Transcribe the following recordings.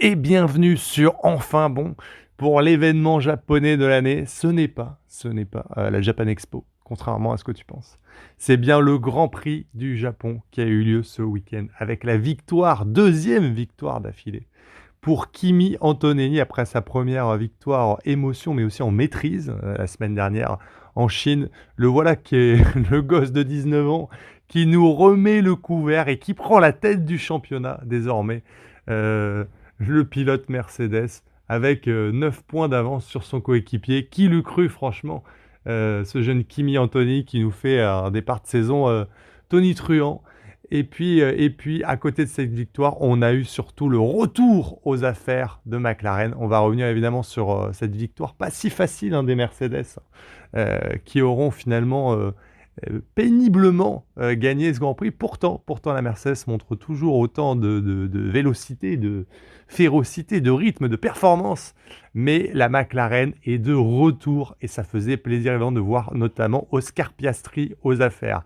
Et bienvenue sur Enfin Bon pour l'événement japonais de l'année. Ce n'est pas la Japan Expo, contrairement à ce que tu penses. C'est bien le Grand Prix du Japon qui a eu lieu ce week-end avec la victoire, deuxième victoire d'affilée pour Kimi Antonelli après sa première victoire en émotion mais aussi en maîtrise la semaine dernière en Chine. Le voilà qui est le gosse de 19 ans qui nous remet le couvert et qui prend la tête du championnat désormais. Euh, le pilote Mercedes avec 9 points d'avance sur son coéquipier. Qui l'eût cru franchement, ce jeune Kimi Antonelli qui nous fait un départ de saison tonitruant. Et puis, à côté de cette victoire, on a eu surtout le retour aux affaires de McLaren. On va revenir évidemment sur cette victoire pas si facile des Mercedes, qui auront finalement péniblement gagné ce Grand Prix. Pourtant, la Mercedes montre toujours autant de vélocité, de férocité, de rythme, de performance. Mais la McLaren est de retour et ça faisait plaisir évidemment de voir notamment Oscar Piastri aux affaires.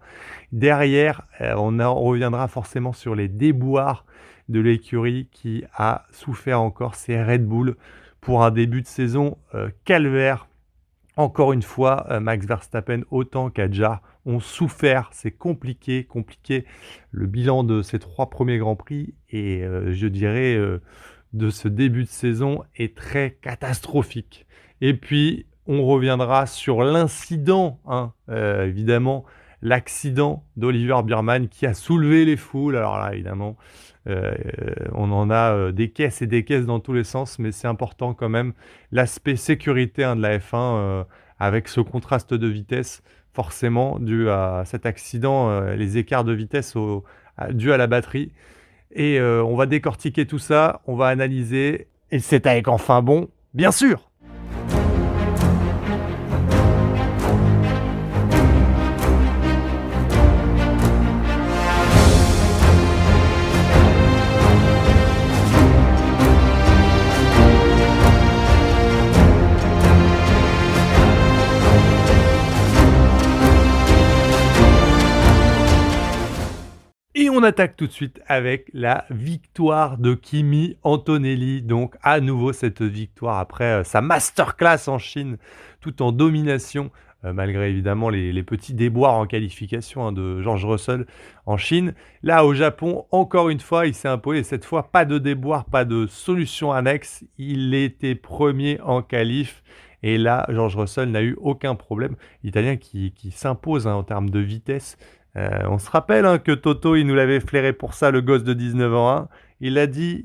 Derrière, on reviendra forcément sur les déboires de l'écurie qui a souffert encore, c'est Red Bull pour un début de saison calvaire. Encore une fois, Max Verstappen autant qu'Adjar ont souffert. C'est compliqué. Le bilan de ces 3 premiers Grands Prix et je dirais de ce début de saison est très catastrophique. Et puis, on reviendra sur l'incident, évidemment, l'accident d'Oliver Biermann qui a soulevé les foules. Alors là, évidemment, euh, on en a des caisses et des caisses dans tous les sens, mais c'est important quand même l'aspect sécurité de la F1 avec ce contraste de vitesse, forcément dû à cet accident, les écarts de vitesse dû à la batterie. Et on va décortiquer tout ça, on va analyser, et c'est avec Enfin Bon, bien sûr. Et on attaque tout de suite avec la victoire de Kimi Antonelli. Donc à nouveau cette victoire après sa masterclass en Chine, tout en domination, malgré évidemment les petits déboires en qualification de George Russell en Chine. Là au Japon, encore une fois, il s'est imposé. Cette fois, pas de déboire, pas de solution annexe. Il était premier en qualif. Et là, George Russell n'a eu aucun problème. L'Italien qui s'impose en termes de vitesse. On se rappelle que Toto, il nous l'avait flairé pour ça, le gosse de 19 ans. Il a dit,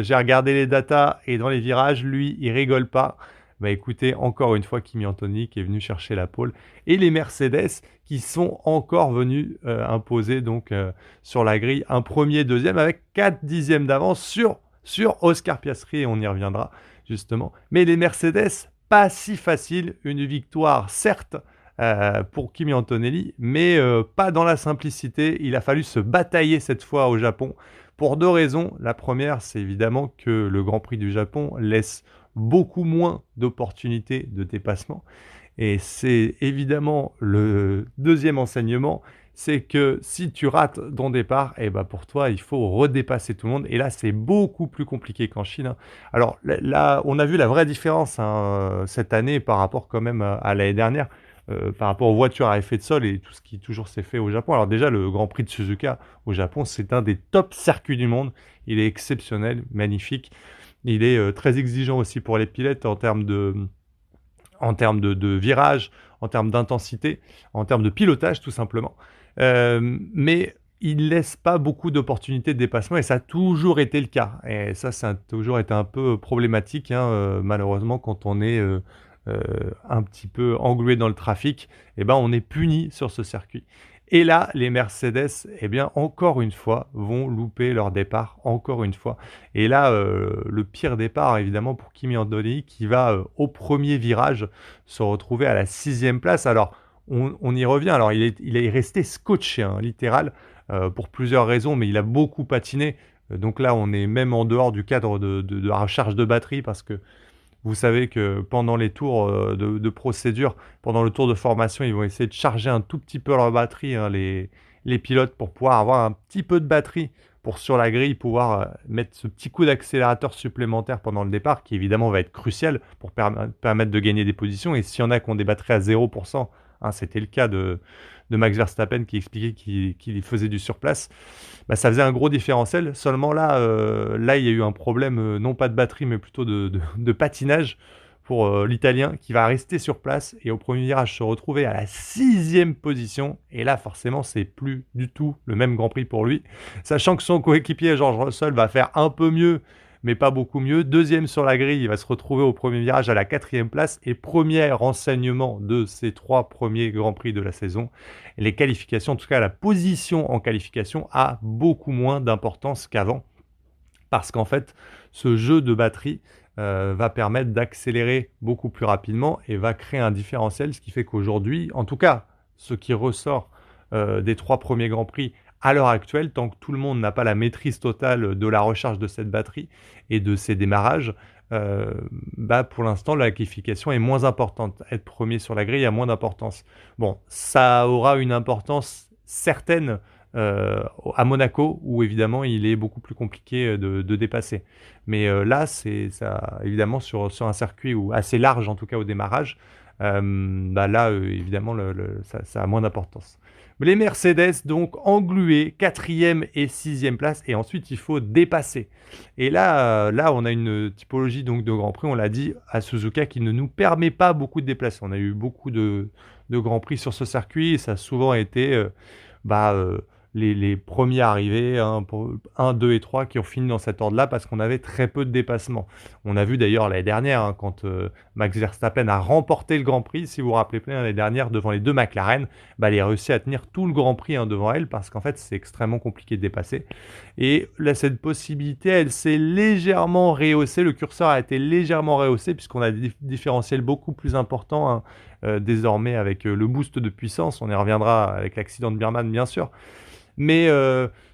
j'ai regardé les datas et dans les virages, lui, il rigole pas. Bah écoutez, encore une fois, Kimi Antonelli qui est venu chercher la pole. Et les Mercedes qui sont encore venus imposer donc sur la grille un premier, deuxième avec 4 dixièmes d'avance sur Oscar Piastri et on y reviendra justement. Mais les Mercedes, pas si facile. Une victoire, certes, pour Kimi Antonelli, mais pas dans la simplicité. Il a fallu se batailler cette fois au Japon pour 2 raisons. La première, c'est évidemment que le Grand Prix du Japon laisse beaucoup moins d'opportunités de dépassement. Et c'est évidemment le deuxième enseignement, c'est que si tu rates ton départ, et ben pour toi, il faut redépasser tout le monde. Et là, c'est beaucoup plus compliqué qu'en Chine. Alors là, on a vu la vraie différence cette année par rapport quand même à l'année dernière. Par rapport aux voitures à effet de sol et tout ce qui toujours s'est fait au Japon. Alors déjà, le Grand Prix de Suzuka au Japon, c'est un des top circuits du monde. Il est exceptionnel, magnifique. Il est très exigeant aussi pour les pilotes en termes de virage, en termes d'intensité, en termes de pilotage tout simplement. Mais il laisse pas beaucoup d'opportunités de dépassement et ça a toujours été le cas. Et ça a toujours été un peu problématique, malheureusement, quand on est un petit peu englué dans le trafic, eh ben, on est puni sur ce circuit. Et là, les Mercedes, eh bien, encore une fois, vont louper leur départ, encore une fois. Et là, le pire départ, évidemment, pour Kimi Antonelli, qui va, au premier virage, se retrouver à la 6e place. Alors, on y revient. Alors, il est resté scotché, littéral, pour plusieurs raisons, mais il a beaucoup patiné. Donc là, on est même en dehors du cadre de la recharge de batterie, parce que vous savez que pendant les tours de procédure, pendant le tour de formation, ils vont essayer de charger un tout petit peu leur batterie, les pilotes, pour pouvoir avoir un petit peu de batterie pour sur la grille pouvoir mettre ce petit coup d'accélérateur supplémentaire pendant le départ, qui évidemment va être crucial pour permettre de gagner des positions. Et s'il y en a qui ont des batteries à 0%, hein, c'était le cas de Max Verstappen qui expliquait qu'il faisait du surplace, bah, ça faisait un gros différentiel. Seulement là, il y a eu un problème, non pas de batterie, mais plutôt de patinage pour l'Italien qui va rester sur place et au premier virage se retrouver à la 6e position. Et là, forcément, c'est plus du tout le même Grand Prix pour lui. Sachant que son coéquipier, George Russell, va faire un peu mieux, mais pas beaucoup mieux. Deuxième sur la grille, il va se retrouver au premier virage à la 4e place. Et premier renseignement de ces 3 premiers Grands Prix de la saison, les qualifications, en tout cas la position en qualification, a beaucoup moins d'importance qu'avant. Parce qu'en fait, ce jeu de batterie va permettre d'accélérer beaucoup plus rapidement et va créer un différentiel, ce qui fait qu'aujourd'hui, en tout cas, ce qui ressort des 3 premiers Grands Prix à l'heure actuelle, tant que tout le monde n'a pas la maîtrise totale de la recharge de cette batterie et de ses démarrages, pour l'instant, la qualification est moins importante. Être premier sur la grille a moins d'importance. Bon, ça aura une importance certaine à Monaco, où évidemment il est beaucoup plus compliqué de dépasser. Mais là, c'est ça, évidemment sur un circuit assez large, en tout cas au démarrage, évidemment, ça a moins d'importance. Les Mercedes, donc, englués, 4e et 6e place, et ensuite il faut dépasser. Et là, on a une typologie donc, de Grand Prix, on l'a dit, à Suzuka, qui ne nous permet pas beaucoup de déplacer. On a eu beaucoup de Grands Prix sur ce circuit, et ça a souvent été les premiers arrivés, 1, 2 et 3 qui ont fini dans cet ordre-là parce qu'on avait très peu de dépassements. On a vu d'ailleurs l'année dernière, quand Max Verstappen a remporté le Grand Prix, si vous vous rappelez bien, l'année dernière, devant les 2 McLaren, il a réussi à tenir tout le Grand Prix devant elle parce qu'en fait, c'est extrêmement compliqué de dépasser. Et là, cette possibilité, elle s'est légèrement rehaussée, le curseur a été légèrement rehaussé puisqu'on a des différentiels beaucoup plus importants désormais avec le boost de puissance. On y reviendra avec l'accident de Birman, bien sûr. Mais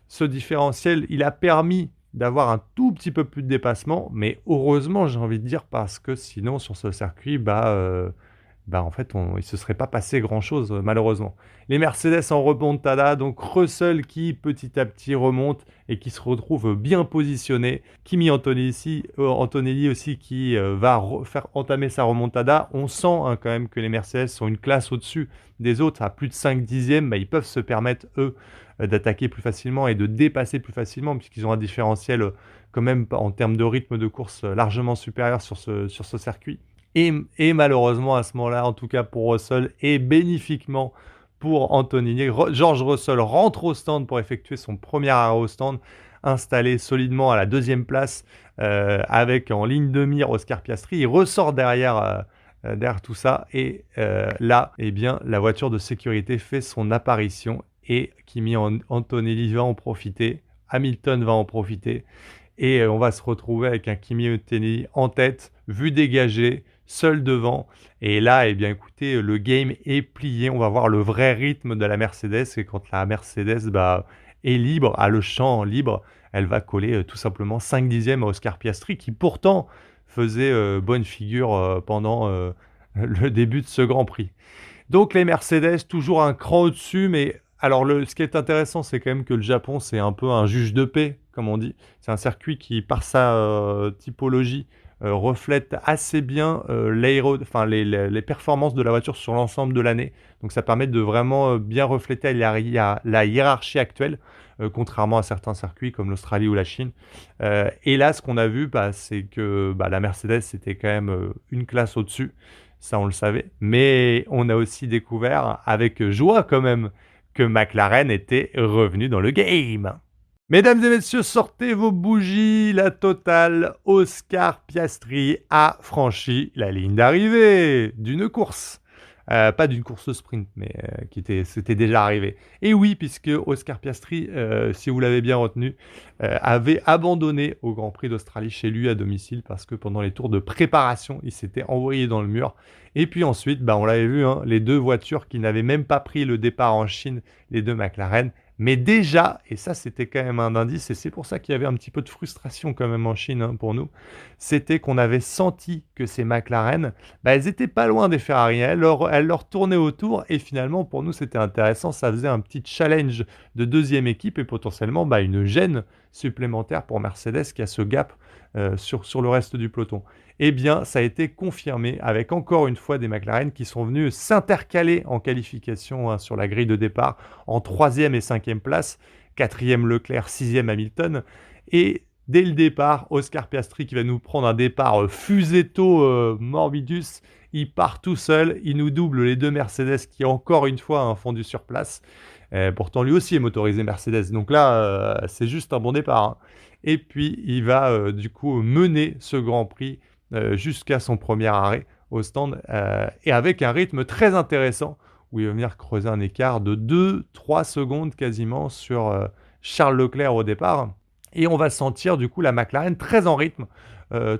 ce différentiel, il a permis d'avoir un tout petit peu plus de dépassement, mais heureusement, j'ai envie de dire, parce que sinon, sur ce circuit, en fait, il ne se serait pas passé grand-chose, malheureusement. Les Mercedes en remontada, donc Russell qui, petit à petit, remonte et qui se retrouve bien positionné. Kimi Antonelli aussi qui va faire entamer sa remontada. On sent quand même que les Mercedes sont une classe au-dessus des autres, à plus de 5 dixièmes. Ils peuvent se permettre, eux, d'attaquer plus facilement et de dépasser plus facilement, puisqu'ils ont un différentiel quand même en termes de rythme de course largement supérieur sur ce circuit. Et malheureusement, à ce moment-là, en tout cas pour Russell, et bénéfiquement pour Antonelli, George Russell rentre au stand pour effectuer son premier arrêt au stand, installé solidement à la 2e place, avec en ligne de mire Oscar Piastri. Il ressort derrière tout ça, et là, la voiture de sécurité fait son apparition, et Kimi Antonelli va en profiter, Hamilton va en profiter, et on va se retrouver avec un Kimi Antonelli en tête, vue dégagée, seul devant. Et là, écoutez, le game est plié. On va voir le vrai rythme de la Mercedes. Et quand la Mercedes est libre, a le champ libre, elle va coller tout simplement 5 dixièmes à Oscar Piastri, qui pourtant faisait bonne figure pendant le début de ce Grand Prix. Donc les Mercedes, toujours un cran au-dessus, mais alors ce qui est intéressant, c'est quand même que le Japon, c'est un peu un juge de paix, comme on dit. C'est un circuit qui, par sa typologie, reflète assez bien les performances de la voiture sur l'ensemble de l'année. Donc ça permet de vraiment bien refléter la hiérarchie actuelle, contrairement à certains circuits comme l'Australie ou la Chine. Et là, ce qu'on a vu, c'est que la Mercedes, c'était quand même une classe au-dessus. Ça, on le savait. Mais on a aussi découvert, avec joie quand même, que McLaren était revenu dans le game. Mesdames et messieurs, sortez vos bougies, la totale. Oscar Piastri a franchi la ligne d'arrivée d'une course. Pas d'une course sprint, mais c'était déjà arrivé. Et oui, puisque Oscar Piastri, si vous l'avez bien retenu, avait abandonné au Grand Prix d'Australie chez lui à domicile parce que pendant les tours de préparation, il s'était envoyé dans le mur. Et puis ensuite, on l'avait vu, les 2 voitures qui n'avaient même pas pris le départ en Chine, les 2 McLaren, Mais déjà, et ça c'était quand même un indice, et c'est pour ça qu'il y avait un petit peu de frustration quand même en Chine hein, pour nous, c'était qu'on avait senti que ces McLaren, bah, elles étaient pas loin des Ferrari, elles leur tournaient autour, et finalement pour nous c'était intéressant, ça faisait un petit challenge de deuxième équipe, et potentiellement bah, une gêne supplémentaire pour Mercedes qui a ce gap sur le reste du peloton. Eh bien, ça a été confirmé avec encore une fois des McLaren qui sont venus s'intercaler en qualification hein, sur la grille de départ en troisième et cinquième place, quatrième Leclerc, sixième Hamilton. Et dès le départ, Oscar Piastri qui va nous prendre un départ fusetto morbidus, il part tout seul, il nous double les deux Mercedes qui encore une fois ont fondu sur place. Pourtant lui aussi est motorisé Mercedes, donc là c'est juste un bon départ. Hein. Et puis il va du coup mener ce Grand Prix jusqu'à son premier arrêt au stand et avec un rythme très intéressant où il va venir creuser un écart de 2-3 secondes quasiment sur Charles Leclerc au départ. Et on va sentir du coup la McLaren très en rythme,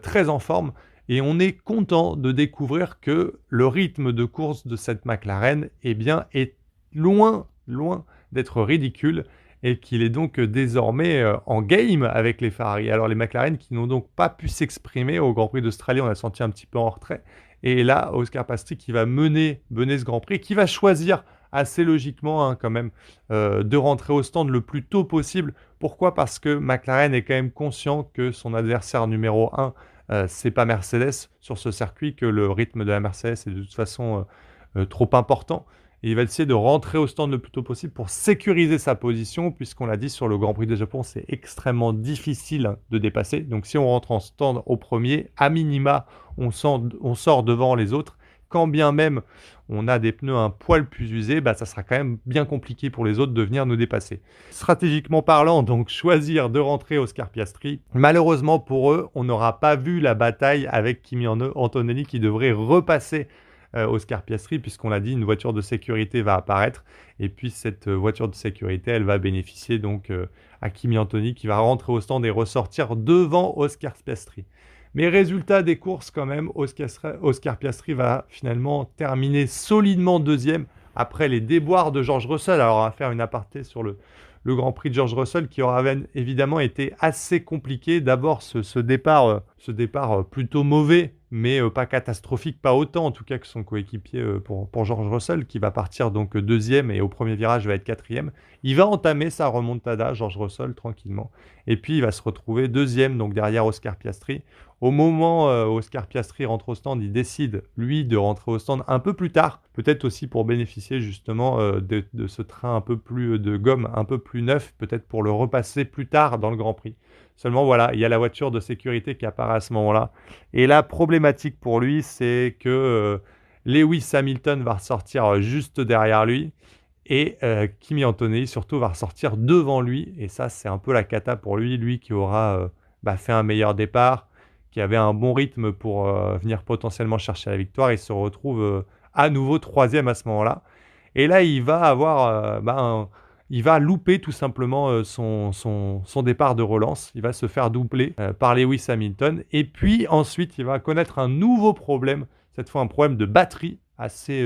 très en forme. Et on est content de découvrir que le rythme de course de cette McLaren eh bien, est loin, loin d'être ridicule et qu'il est donc désormais en game avec les Ferrari. Alors les McLaren qui n'ont donc pas pu s'exprimer au Grand Prix d'Australie, on a senti un petit peu en retrait. Et là, Oscar Piastri qui va mener ce Grand Prix, qui va choisir assez logiquement hein, quand même de rentrer au stand le plus tôt possible. Pourquoi? Parce que McLaren est quand même conscient que son adversaire numéro 1, c'est pas Mercedes sur ce circuit, que le rythme de la Mercedes est de toute façon trop important. Et il va essayer de rentrer au stand le plus tôt possible pour sécuriser sa position, puisqu'on l'a dit sur le Grand Prix de Japon, c'est extrêmement difficile de dépasser. Donc si on rentre en stand au premier, à minima, on sort devant les autres. Quand bien même on a des pneus un poil plus usés, bah, ça sera quand même bien compliqué pour les autres de venir nous dépasser. Stratégiquement parlant, donc choisir de rentrer Oscar Piastri, malheureusement pour eux, on n'aura pas vu la bataille avec Kimi Antonelli qui devrait repasser Oscar Piastri, puisqu'on l'a dit, une voiture de sécurité va apparaître. Et puis cette voiture de sécurité, elle va bénéficier donc à Kimi Antonelli qui va rentrer au stand et ressortir devant Oscar Piastri. Mais résultat des courses quand même, Oscar Piastri va finalement terminer solidement deuxième après les déboires de George Russell. Alors on va faire une aparté sur le Grand Prix de George Russell qui aura évidemment été assez compliqué. D'abord ce départ plutôt mauvais, mais pas catastrophique, pas autant en tout cas que son coéquipier pour George Russell qui va partir donc deuxième et au premier virage va être quatrième. Il va entamer sa remontada, George Russell, tranquillement. Et puis il va se retrouver deuxième donc derrière Oscar Piastri. Au moment où Oscar Piastri rentre au stand, il décide, lui, de rentrer au stand un peu plus tard, peut-être aussi pour bénéficier justement de ce train un peu plus de gomme, un peu plus neuf, peut-être pour le repasser plus tard dans le Grand Prix. Seulement, voilà, il y a la voiture de sécurité qui apparaît à ce moment-là. Et la problématique pour lui, c'est que Lewis Hamilton va ressortir juste derrière lui. Et Kimi Antonelli, surtout, va ressortir devant lui. Et ça, c'est un peu la cata pour lui. Lui qui aura fait un meilleur départ, qui avait un bon rythme pour venir potentiellement chercher la victoire. Il se retrouve à nouveau troisième à ce moment-là. Et là, il va avoir il va louper tout simplement son départ de relance. Il va se faire doubler par Lewis Hamilton. Et puis ensuite, il va connaître un nouveau problème, cette fois un problème de batterie assez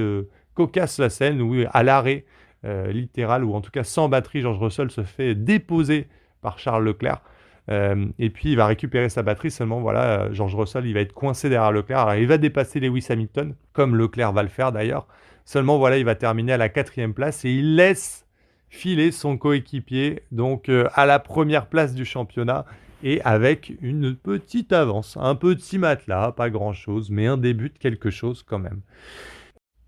cocasse la scène, où à l'arrêt littéral, ou en tout cas sans batterie, George Russell se fait déposer par Charles Leclerc. Et puis il va récupérer sa batterie, seulement voilà, George Russell il va être coincé derrière Leclerc. Alors, il va dépasser Lewis Hamilton, comme Leclerc va le faire d'ailleurs. Seulement voilà, il va terminer à la 4e place et il laisse filer son coéquipier donc à la première place du championnat et avec une petite avance, un petit matelas, pas grand-chose, mais un début de quelque chose quand même.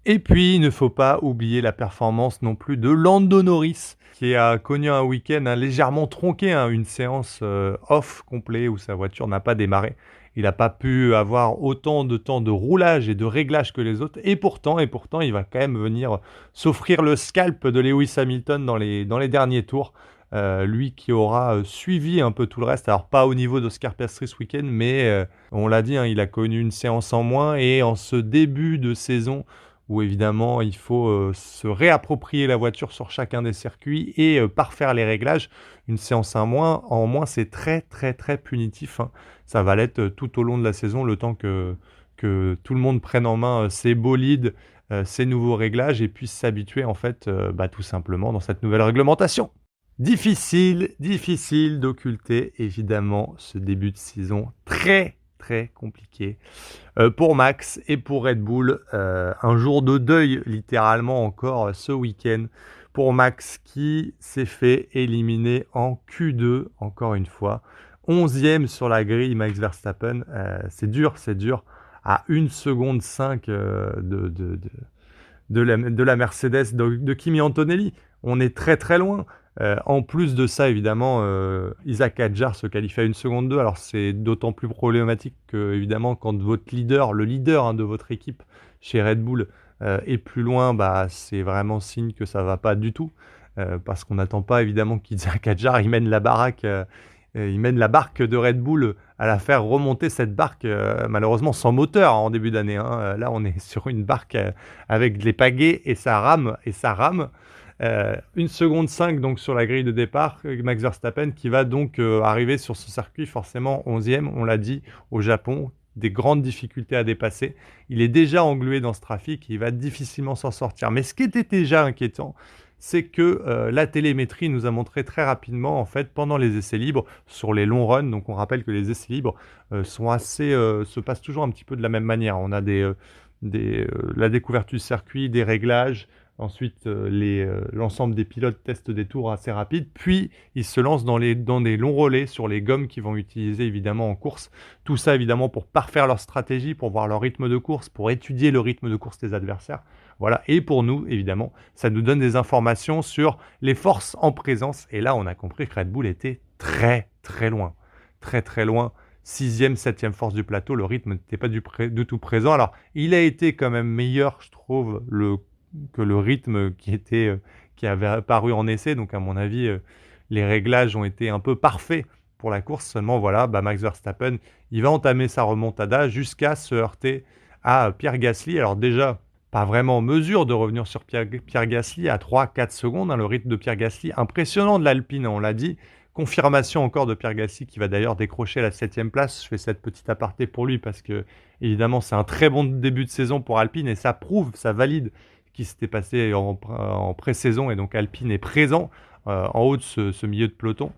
Et puis, il ne faut pas oublier la performance non plus de Lando Norris, qui a connu un week-end légèrement tronqué, une séance off complet où sa voiture n'a pas démarré. Il n'a pas pu avoir autant de temps de roulage et de réglage que les autres. Et pourtant, il va quand même venir s'offrir le scalp de Lewis Hamilton dans les derniers tours. Lui qui aura suivi un peu tout le reste. Alors pas au niveau d'Oscar Piastri ce week-end, mais on l'a dit, il a connu une séance en moins. Et en ce début de saison, où évidemment il faut se réapproprier la voiture sur chacun des circuits et parfaire les réglages. Une séance en moins, c'est très très très punitif. Ça va l'être tout au long de la saison, le temps que tout le monde prenne en main ses bolides, ses nouveaux réglages et puisse s'habituer en fait tout simplement dans cette nouvelle réglementation. Difficile d'occulter évidemment ce début de saison très, très compliqué, pour Max et pour Red Bull. Un jour de deuil littéralement encore, ce week-end pour Max qui s'est fait éliminer en Q2 encore une fois. 11e sur la grille Max Verstappen, c'est dur à 1 seconde 5, de la Mercedes de Kimi Antonelli. On est très très loin. En plus de ça, évidemment, Isaac Hadjar se qualifie à 1 seconde 2. Alors c'est d'autant plus problématique que, évidemment, quand votre leader, le leader de votre équipe chez Red Bull, est plus loin, bah, c'est vraiment signe que ça va pas du tout. Parce qu'on n'attend pas évidemment qu'Isaac Hadjar il mène la baraque, il mène la barque de Red Bull à la faire remonter cette barque, malheureusement sans moteur en début d'année. Là, on est sur une barque avec les pagaies et ça rame et ça rame. 1 seconde 5 donc sur la grille de départ, Max Verstappen qui va donc arriver sur ce circuit forcément 11e, on l'a dit, au Japon, des grandes difficultés à dépasser. Il est déjà englué dans ce trafic, il va difficilement s'en sortir. Mais ce qui était déjà inquiétant, c'est que la télémétrie nous a montré très rapidement, en fait, pendant les essais libres, sur les longs runs, donc on rappelle que les essais libres se passent toujours un petit peu de la même manière. On a la découverte du circuit, des réglages, ensuite l'ensemble des pilotes testent des tours assez rapides, puis ils se lancent dans des longs relais sur les gommes qu'ils vont utiliser évidemment en course. Tout ça évidemment pour parfaire leur stratégie, pour voir leur rythme de course, pour étudier le rythme de course des adversaires. Voilà, et pour nous, évidemment, ça nous donne des informations sur les forces en présence. Et là, on a compris que Red Bull était très, très loin. Très, très loin. 6e, 7e force du plateau, le rythme n'était pas du tout présent. Alors, il a été quand même meilleur, je trouve, que le rythme qui avait apparu en essai. Donc, à mon avis, les réglages ont été un peu parfaits pour la course. Seulement, voilà, Max Verstappen, il va entamer sa remontada jusqu'à se heurter à Pierre Gasly. Alors déjà, pas vraiment en mesure de revenir sur Pierre Gasly à 3-4 secondes. Le rythme de Pierre Gasly, impressionnant de l'Alpine, on l'a dit. Confirmation encore de Pierre Gasly qui va d'ailleurs décrocher la 7e place. Je fais cette petite aparté pour lui parce que, évidemment, c'est un très bon début de saison pour Alpine et ça prouve, ça valide ce qui s'était passé en pré-saison. Et donc Alpine est présent en haut de ce milieu de peloton.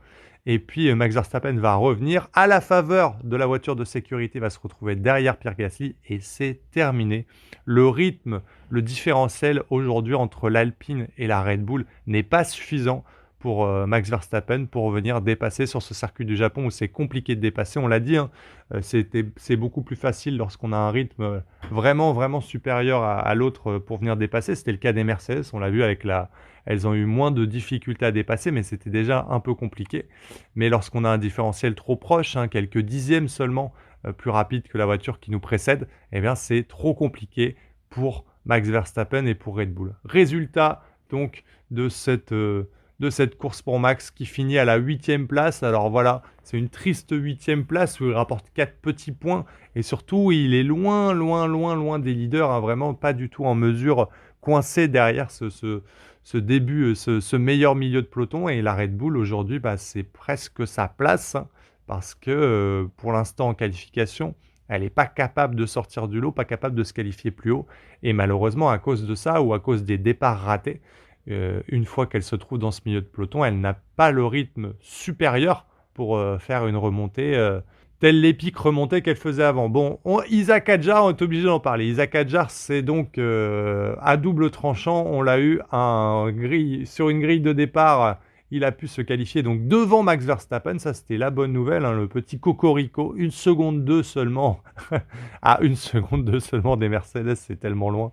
Et puis Max Verstappen va revenir à la faveur de la voiture de sécurité, va se retrouver derrière Pierre Gasly et c'est terminé. Le rythme, le différentiel aujourd'hui entre l'Alpine et la Red Bull n'est pas suffisant pour Max Verstappen pour venir dépasser sur ce circuit du Japon où c'est compliqué de dépasser. On l'a dit, c'est beaucoup plus facile lorsqu'on a un rythme vraiment, vraiment supérieur à l'autre pour venir dépasser. C'était le cas des Mercedes, on l'a vu elles ont eu moins de difficultés à dépasser, mais c'était déjà un peu compliqué. Mais lorsqu'on a un différentiel trop proche, quelques dixièmes seulement plus rapide que la voiture qui nous précède, eh bien c'est trop compliqué pour Max Verstappen et pour Red Bull. Résultat donc de cette course pour Max qui finit à la 8e place. Alors voilà, c'est une triste 8e place où il rapporte 4 petits points et surtout il est loin, loin, loin, loin des leaders, vraiment pas du tout en mesure, coincé derrière ce début, ce meilleur milieu de peloton. Et la Red Bull aujourd'hui, c'est presque sa place parce que pour l'instant en qualification, elle n'est pas capable de sortir du lot, pas capable de se qualifier plus haut. Et malheureusement, à cause de ça ou à cause des départs ratés, une fois qu'elle se trouve dans ce milieu de peloton, elle n'a pas le rythme supérieur pour faire une remontée telle l'épique remontée qu'elle faisait avant. Bon, Isaac Hadjar, on est obligé d'en parler. Isaac Hadjar, c'est donc à double tranchant. On l'a eu sur une grille de départ. Il a pu se qualifier donc devant Max Verstappen. Ça, c'était la bonne nouvelle. Le petit cocorico. 1 seconde 2 seulement. À 1 seconde 2 seulement des Mercedes, c'est tellement loin.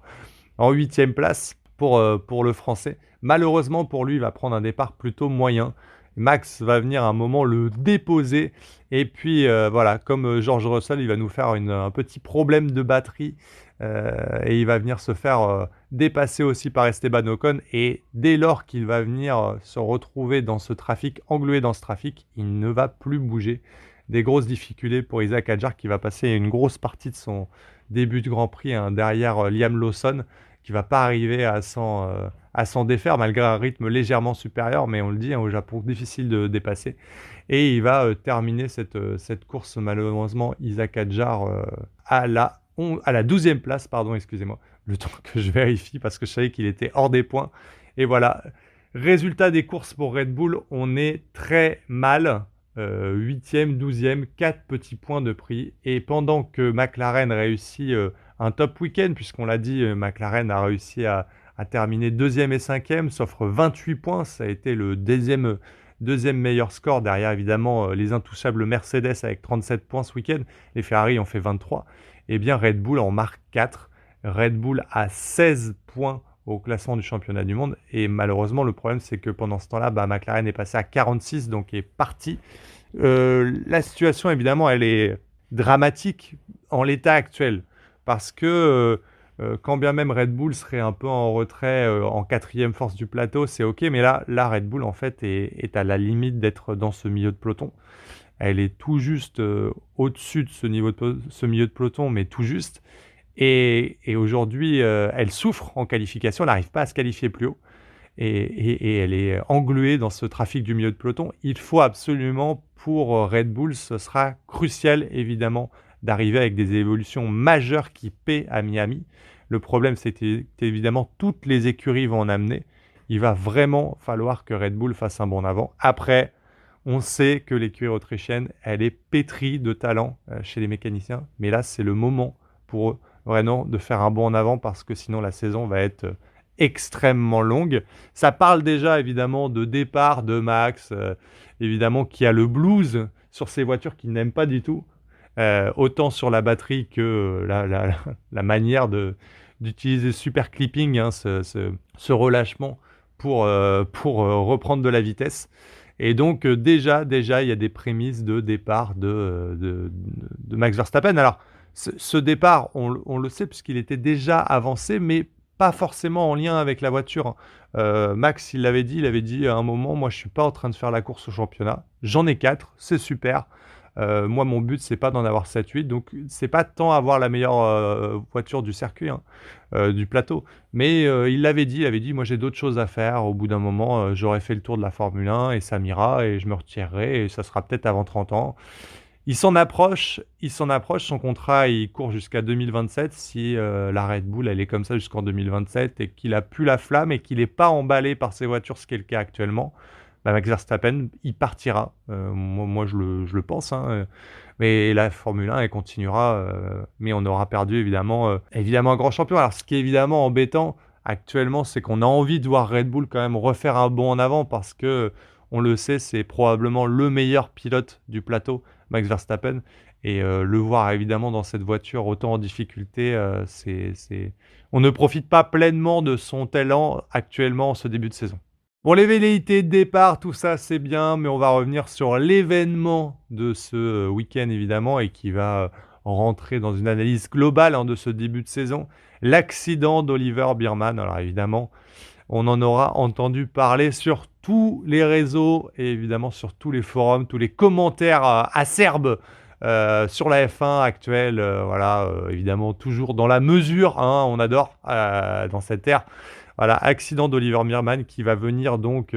En 8e place pour le Français. Malheureusement pour lui, il va prendre un départ plutôt moyen. Max va venir à un moment le déposer. Et puis voilà, comme George Russell, il va nous faire un petit problème de batterie. Et il va venir se faire dépasser aussi par Esteban Ocon. Et dès lors qu'il va venir se retrouver dans ce trafic, englué dans ce trafic, il ne va plus bouger. Des grosses difficultés pour Isaac Hadjar qui va passer une grosse partie de son début de Grand Prix derrière Liam Lawson, qui ne va pas arriver à s'en défaire malgré un rythme légèrement supérieur, mais on le dit, au Japon, difficile de dépasser. Et il va terminer cette course, malheureusement, Isaac Hadjar à la 12e place, pardon, excusez-moi, le temps que je vérifie, parce que je savais qu'il était hors des points. Et voilà, Résultat des courses pour Red Bull, on est très mal. 8e, 12e, 4 petits points de prix. Et pendant que McLaren réussit un top week-end, puisqu'on l'a dit, McLaren a réussi à terminer 2e et 5e, s'offre 28 points. Ça a été le deuxième meilleur score, derrière évidemment les intouchables Mercedes avec 37 points ce week-end. Les Ferrari ont fait 23. Eh bien Red Bull en marque 4. Red Bull a 16 points au classement du championnat du monde. Et malheureusement, le problème, c'est que pendant ce temps-là, McLaren est passé à 46, donc est parti. La situation, évidemment, elle est dramatique en l'état actuel. Parce que quand bien même Red Bull serait un peu en retrait en 4e force du plateau, c'est OK. Mais là Red Bull, en fait, est à la limite d'être dans ce milieu de peloton. Elle est tout juste au-dessus de ce milieu de peloton, mais tout juste. Et aujourd'hui, elle souffre en qualification, elle n'arrive pas à se qualifier plus haut. Et elle est engluée dans ce trafic du milieu de peloton. Il faut absolument, pour Red Bull, ce sera crucial évidemment d'arriver avec des évolutions majeures qui paient à Miami. Le problème, c'est évidemment toutes les écuries vont en amener. Il va vraiment falloir que Red Bull fasse un bond en avant. Après, on sait que l'écurie autrichienne, elle est pétrie de talent chez les mécaniciens. Mais là, c'est le moment pour eux vraiment de faire un bond en avant parce que sinon la saison va être extrêmement longue. Ça parle déjà évidemment de départ de Max, évidemment qui a le blues sur ses voitures qu'il n'aime pas du tout, autant sur la batterie que la manière d'utiliser super clipping, hein, ce relâchement pour reprendre de la vitesse. Et donc déjà, il y a des prémices de départ de Max Verstappen. Alors, ce départ, on le sait puisqu'il était déjà avancé, mais pas forcément en lien avec la voiture. Max, il avait dit à un moment, moi je suis pas en train de faire la course au championnat, j'en ai 4, c'est super. Moi mon but c'est pas d'en avoir 7-8, donc c'est pas tant avoir la meilleure voiture du circuit, hein, du plateau. Mais il l'avait dit, moi j'ai d'autres choses à faire, au bout d'un moment j'aurais fait le tour de la Formule 1 et ça m'ira et je me retirerai et ça sera peut-être avant 30 ans. Il s'en approche, son contrat il court jusqu'à 2027. Si la Red Bull elle est comme ça jusqu'en 2027 et qu'il a plus la flamme et qu'il n'est pas emballé par ses voitures, ce qui est le cas actuellement, Max Verstappen il partira. Moi je le pense, hein, mais la Formule 1 elle continuera, mais on aura perdu évidemment un grand champion. Alors ce qui est évidemment embêtant actuellement, c'est qu'on a envie de voir Red Bull quand même refaire un bond en avant parce que on le sait, c'est probablement le meilleur pilote du plateau, Max Verstappen. Et le voir évidemment dans cette voiture autant en difficulté, on ne profite pas pleinement de son talent actuellement en ce début de saison. Bon, les velléités de départ, tout ça c'est bien, mais on va revenir sur l'événement de ce week-end évidemment et qui va rentrer dans une analyse globale, hein, de ce début de saison. L'accident d'Oliver Biermann. Alors évidemment, on en aura entendu parler sur tous les réseaux et évidemment sur tous les forums, tous les commentaires acerbes sur la F1 actuelle. Voilà, évidemment toujours dans la mesure, hein, on adore dans cette ère. Voilà, accident d'Oliver Biermann qui va venir donc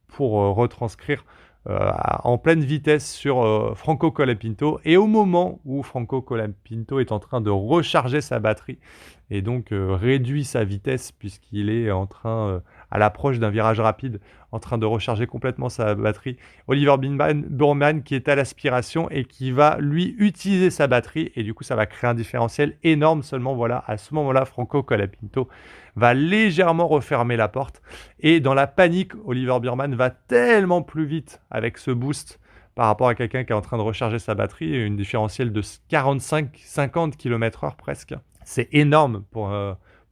pour retranscrire en pleine vitesse sur Franco Colapinto. Et au moment où Franco Colapinto est en train de recharger sa batterie et donc réduit sa vitesse puisqu'il est en train, à l'approche d'un virage rapide, en train de recharger complètement sa batterie, Oliver Biermann qui est à l'aspiration et qui va lui utiliser sa batterie et du coup ça va créer un différentiel énorme. Seulement voilà, à ce moment-là, Franco Colapinto va légèrement refermer la porte et dans la panique, Oliver Biermann va tellement plus vite avec ce boost par rapport à quelqu'un qui est en train de recharger sa batterie, une différentielle de 45-50 km/h presque. C'est énorme pour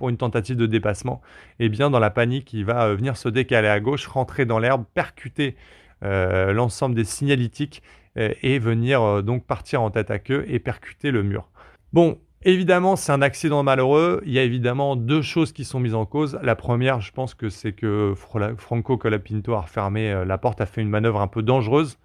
une tentative de dépassement. Et bien dans la panique, il va venir se décaler à gauche, rentrer dans l'herbe, percuter l'ensemble des signalétiques et venir donc partir en tête à queue et percuter le mur. Bon, évidemment, c'est un accident malheureux. Il y a évidemment deux choses qui sont mises en cause. La première, je pense que c'est que Franco Colapinto a refermé la porte, a fait une manœuvre un peu dangereuse,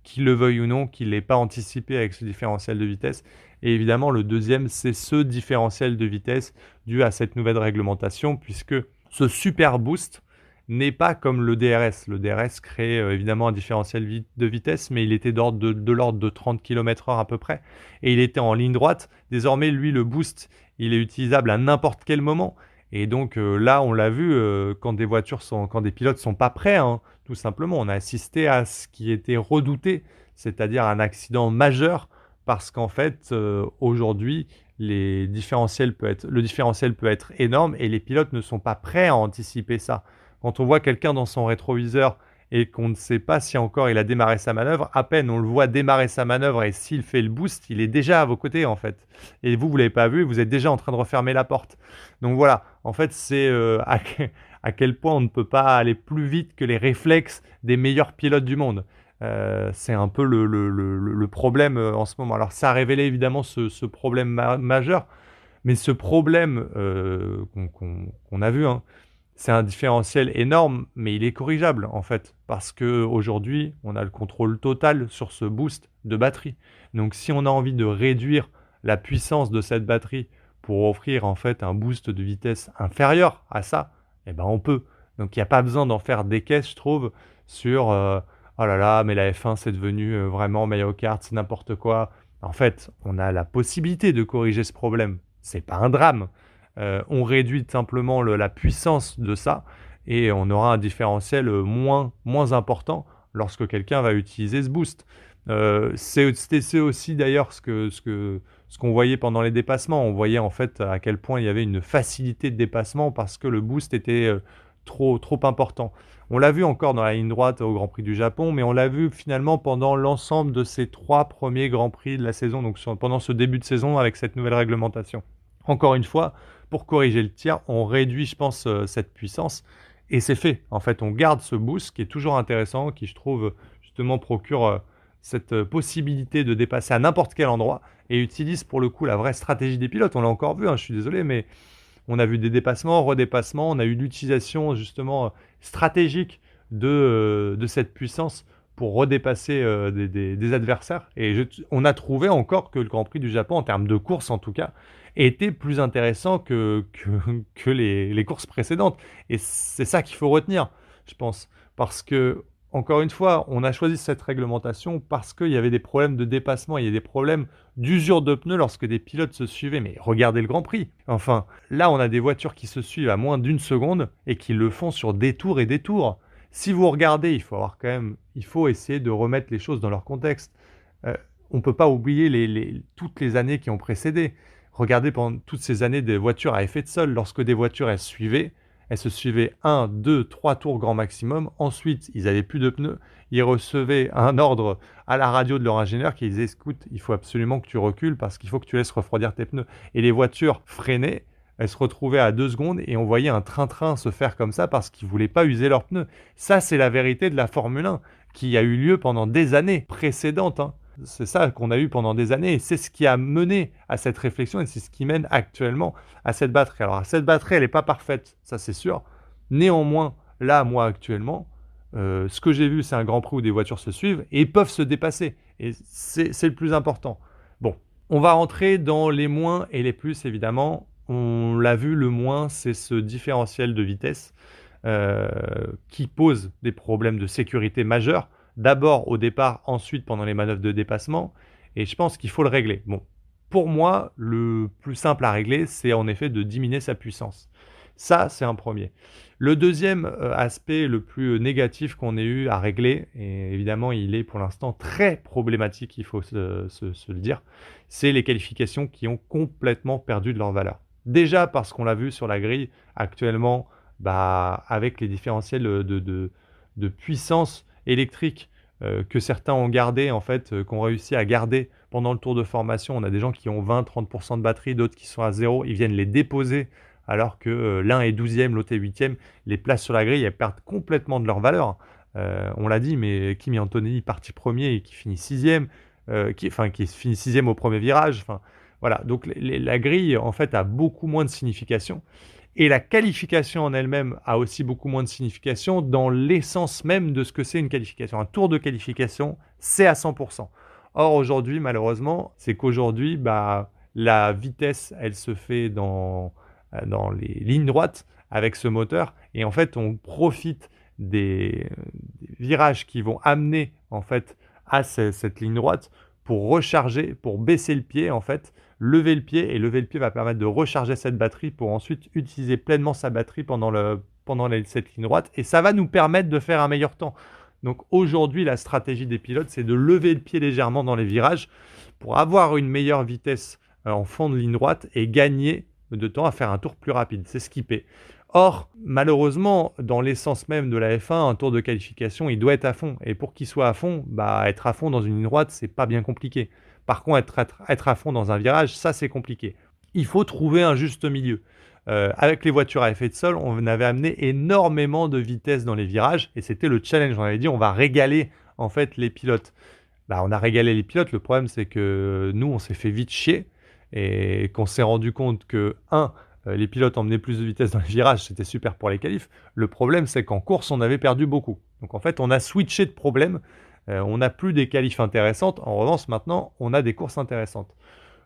qu'il le veuille ou non, qu'il ne l'ait pas anticipé avec ce différentiel de vitesse. Et évidemment, le deuxième, c'est ce différentiel de vitesse dû à cette nouvelle réglementation, puisque ce super boost n'est pas comme le DRS. Le DRS crée évidemment un différentiel de vitesse, mais il était de l'ordre de 30 km/h à peu près, et il était en ligne droite. Désormais, lui, le boost, il est utilisable à n'importe quel moment. Et donc là, on l'a vu, quand des pilotes sont pas prêts, hein, tout simplement. On a assisté à ce qui était redouté, c'est-à-dire un accident majeur parce qu'en fait, aujourd'hui, le différentiel peut être énorme et les pilotes ne sont pas prêts à anticiper ça. Quand on voit quelqu'un dans son rétroviseur et qu'on ne sait pas si encore il a démarré sa manœuvre, à peine on le voit démarrer sa manœuvre et s'il fait le boost, il est déjà à vos côtés en fait. Et vous, vous l'avez pas vu, vous êtes déjà en train de refermer la porte. Donc voilà, en fait, c'est à quel point on ne peut pas aller plus vite que les réflexes des meilleurs pilotes du monde. C'est un peu le problème en ce moment. Alors ça a révélé évidemment ce problème majeur, mais ce problème qu'on a vu, hein, c'est un différentiel énorme, mais il est corrigeable en fait, parce qu'aujourd'hui, on a le contrôle total sur ce boost de batterie. Donc si on a envie de réduire la puissance de cette batterie pour offrir en fait un boost de vitesse inférieur à ça, eh ben on peut. Donc il n'y a pas besoin d'en faire des caisses, je trouve, sur oh là là, mais la F1 c'est devenu vraiment Mario Kart, c'est n'importe quoi. En fait, on a la possibilité de corriger ce problème. C'est pas un drame. On réduit simplement la puissance de ça et on aura un différentiel moins important lorsque quelqu'un va utiliser ce boost. C'est aussi d'ailleurs ce qu'on voyait pendant les dépassements. On voyait en fait à quel point il y avait une facilité de dépassement parce que le boost était trop important. On l'a vu encore dans la ligne droite au Grand Prix du Japon, mais on l'a vu finalement pendant l'ensemble de ces 3 premiers Grands Prix de la saison, donc pendant ce début de saison avec cette nouvelle réglementation. Encore une fois, pour corriger le tir, on réduit, je pense, cette puissance et c'est fait. En fait, on garde ce boost qui est toujours intéressant, qui, je trouve, justement procure cette possibilité de dépasser à n'importe quel endroit et utilise pour le coup la vraie stratégie des pilotes. On l'a encore vu, hein, je suis désolé, mais on a vu des dépassements, redépassements, on a eu l'utilisation justement stratégique de cette puissance pour redépasser des adversaires. Et on a trouvé encore que le Grand Prix du Japon, en termes de course en tout cas, était plus intéressant que les courses précédentes. Et c'est ça qu'il faut retenir, je pense. Parce que, encore une fois, on a choisi cette réglementation parce qu'il y avait des problèmes de dépassement, il y a des problèmes d'usure de pneus lorsque des pilotes se suivaient. Mais regardez le Grand Prix. Enfin, là, on a des voitures qui se suivent à moins d'une seconde et qui le font sur des tours et des tours. Si vous regardez, il faut essayer de remettre les choses dans leur contexte. On ne peut pas oublier toutes les années qui ont précédé. Regardez pendant toutes ces années des voitures à effet de sol, lorsque des voitures elles se suivaient 1, 2, 3 tours grand maximum. Ensuite, ils n'avaient plus de pneus. Ils recevaient un ordre à la radio de leur ingénieur qui disait écoute, il faut absolument que tu recules parce qu'il faut que tu laisses refroidir tes pneus. Et les voitures freinaient, elles se retrouvaient à 2 secondes et on voyait un train-train se faire comme ça parce qu'ils ne voulaient pas user leurs pneus. Ça, c'est la vérité de la Formule 1 qui a eu lieu pendant des années précédentes, hein. C'est ça qu'on a eu pendant des années et c'est ce qui a mené à cette réflexion et c'est ce qui mène actuellement à cette batterie. Alors, cette batterie, elle n'est pas parfaite, ça c'est sûr. Néanmoins, là, moi, actuellement, ce que j'ai vu, c'est un Grand Prix où des voitures se suivent et peuvent se dépasser. Et c'est le plus important. Bon, on va rentrer dans les moins et les plus, évidemment. On l'a vu, le moins, c'est ce différentiel de vitesse qui pose des problèmes de sécurité majeurs. D'abord au départ, ensuite pendant les manœuvres de dépassement. Et je pense qu'il faut le régler. Bon, pour moi, le plus simple à régler, c'est en effet de diminuer sa puissance. Ça, c'est un premier. Le deuxième aspect, le plus négatif qu'on ait eu à régler, et évidemment il est pour l'instant très problématique, il faut se le dire, c'est les qualifications qui ont complètement perdu de leur valeur. Déjà parce qu'on l'a vu sur la grille actuellement, avec les différentiels de puissance électrique que certains ont gardé, en fait, qu'ont réussi à garder pendant le tour de formation. On a des gens qui ont 20-30% de batterie, d'autres qui sont à zéro. Ils viennent les déposer alors que l'un est 12e, l'autre est 8e. Les places sur la grille, elles perdent complètement de leur valeur. On l'a dit, mais Kimi Antonelli parti premier et qui finit 6e, qui finit 6e au premier virage. Enfin, voilà. Donc la grille, en fait, a beaucoup moins de signification. Et la qualification en elle-même a aussi beaucoup moins de signification dans l'essence même de ce que c'est une qualification. Un tour de qualification, c'est à 100%. Or, aujourd'hui, malheureusement, c'est qu'aujourd'hui, la vitesse, elle se fait dans les lignes droites avec ce moteur. Et en fait, on profite des virages qui vont amener en fait, à cette ligne droite pour recharger, pour baisser le pied en fait, lever le pied et lever le pied va permettre de recharger cette batterie pour ensuite utiliser pleinement sa batterie cette ligne droite et ça va nous permettre de faire un meilleur temps. Donc aujourd'hui, la stratégie des pilotes, c'est de lever le pied légèrement dans les virages pour avoir une meilleure vitesse en fond de ligne droite et gagner de temps à faire un tour plus rapide. C'est skipper. Or, malheureusement, dans l'essence même de la F1, un tour de qualification, il doit être à fond. Et pour qu'il soit à fond, être à fond dans une ligne droite, c'est pas bien compliqué. Par contre, être à fond dans un virage, ça c'est compliqué. Il faut trouver un juste milieu. Avec les voitures à effet de sol, on avait amené énormément de vitesse dans les virages et c'était le challenge. On avait dit on va régaler en fait les pilotes. On a régalé les pilotes. Le problème c'est que nous on s'est fait vite chier et qu'on s'est rendu compte que les pilotes emmenaient plus de vitesse dans les virages, c'était super pour les qualifs. Le problème c'est qu'en course on avait perdu beaucoup. Donc en fait on a switché de problème. On n'a plus des qualifs intéressantes. En revanche maintenant on a des courses intéressantes.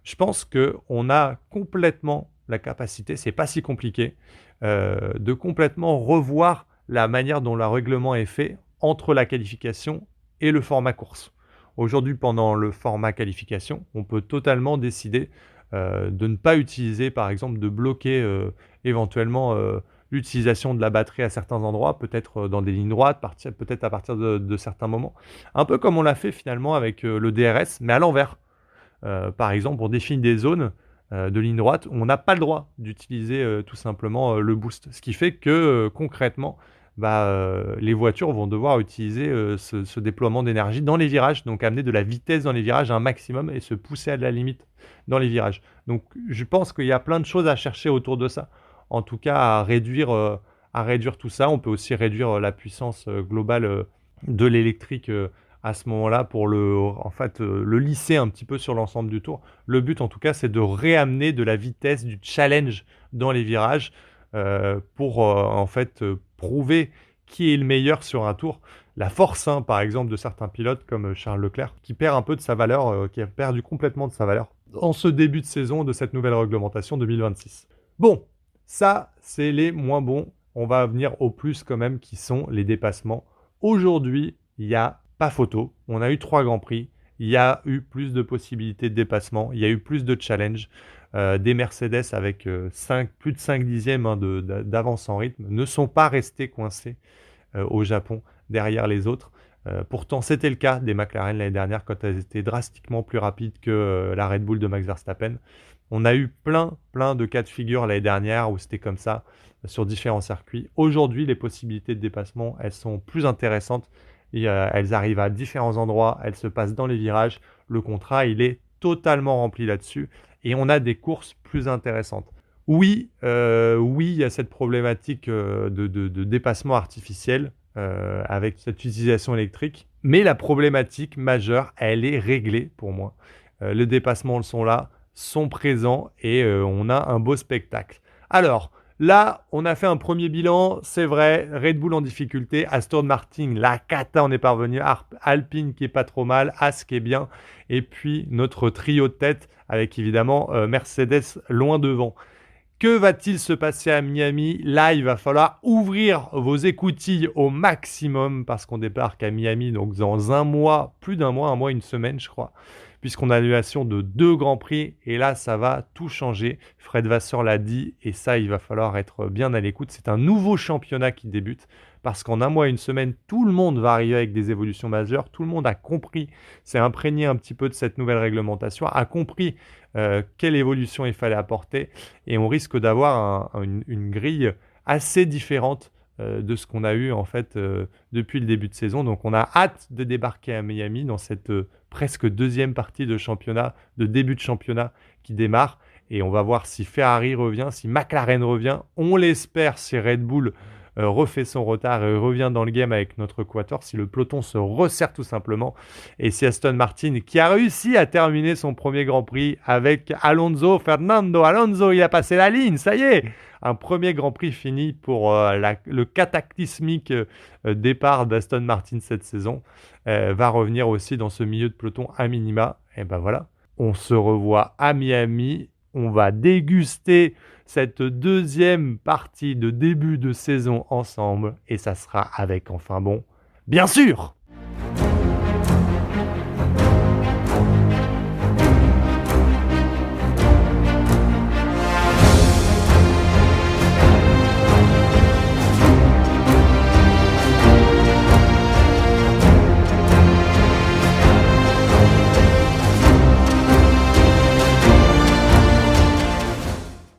Je pense qu'on a complètement la capacité, c'est pas si compliqué, de complètement revoir la manière dont le règlement est fait entre la qualification et le format course. Aujourd'hui, pendant le format qualification, on peut totalement décider de ne pas utiliser, par exemple, de bloquer éventuellement l'utilisation de la batterie à certains endroits, peut-être dans des lignes droites, peut-être à partir de certains moments. Un peu comme on l'a fait finalement avec le DRS, mais à l'envers. Par exemple, on définit des zones de ligne droite où on n'a pas le droit d'utiliser tout simplement le boost. Ce qui fait que concrètement, les voitures vont devoir utiliser ce déploiement d'énergie dans les virages, donc amener de la vitesse dans les virages à un maximum et se pousser à de la limite dans les virages. Donc je pense qu'il y a plein de choses à chercher autour de ça. En tout cas, à réduire tout ça. On peut aussi réduire la puissance globale de l'électrique à ce moment-là pour le lisser un petit peu sur l'ensemble du tour. Le but en tout cas c'est de réamener de la vitesse, du challenge dans les virages pour prouver qui est le meilleur sur un tour. La force par exemple de certains pilotes comme Charles Leclerc qui perd un peu de sa valeur, qui a perdu complètement de sa valeur en ce début de saison de cette nouvelle réglementation 2026. Bon, ça c'est les moins bons. On va venir au plus quand même qui sont les dépassements. Aujourd'hui, il y a pas photo, on a eu 3 Grands Prix, il y a eu plus de possibilités de dépassement, il y a eu plus de challenges. Des Mercedes avec plus de 5 dixièmes d'avance en rythme ne sont pas restés coincés au Japon derrière les autres. Pourtant, c'était le cas des McLaren l'année dernière quand elles étaient drastiquement plus rapides que la Red Bull de Max Verstappen. On a eu plein de cas de figure l'année dernière où c'était comme ça sur différents circuits. Aujourd'hui, les possibilités de dépassement, elles sont plus intéressantes. Elles arrivent à différents endroits, elles se passent dans les virages. Le contrat, il est totalement rempli là-dessus et on a des courses plus intéressantes. Oui, il y a cette problématique de dépassement artificiel avec cette utilisation électrique, mais la problématique majeure, elle est réglée pour moi. Les dépassements sont là, sont présents et on a un beau spectacle. Alors, là, on a fait un premier bilan, c'est vrai, Red Bull en difficulté, Aston Martin, la cata, on est parvenu, Alpine qui est pas trop mal, As qui est bien, et puis notre trio de tête avec évidemment Mercedes loin devant. Que va-t-il se passer à Miami? Là, il va falloir ouvrir vos écoutilles au maximum parce qu'on débarque à Miami donc dans un mois, plus d'un mois, un mois, une semaine, je crois, puisqu'on a l'annulation de 2 Grands Prix. Et là, ça va tout changer. Fred Vasseur l'a dit et ça, il va falloir être bien à l'écoute. C'est un nouveau championnat qui débute parce qu'en un mois, une semaine, tout le monde va arriver avec des évolutions majeures. Tout le monde a compris, s'est imprégné un petit peu de cette nouvelle réglementation, a compris quelle évolution il fallait apporter et on risque d'avoir une grille assez différente de ce qu'on a eu en fait depuis le début de saison. Donc on a hâte de débarquer à Miami dans cette presque deuxième partie de championnat, de début de championnat qui démarre et on va voir si Ferrari revient, si McLaren revient, on l'espère si Red Bull refait son retard et revient dans le game avec notre quator, si le peloton se resserre tout simplement, et si Aston Martin, qui a réussi à terminer son premier Grand Prix avec Fernando Alonso, il a passé la ligne, ça y est, un premier Grand Prix fini pour le cataclysmique départ d'Aston Martin cette saison, va revenir aussi dans ce milieu de peloton à minima, et ben voilà, on se revoit à Miami, on va déguster cette deuxième partie de début de saison ensemble et ça sera avec enfin bon, bien sûr!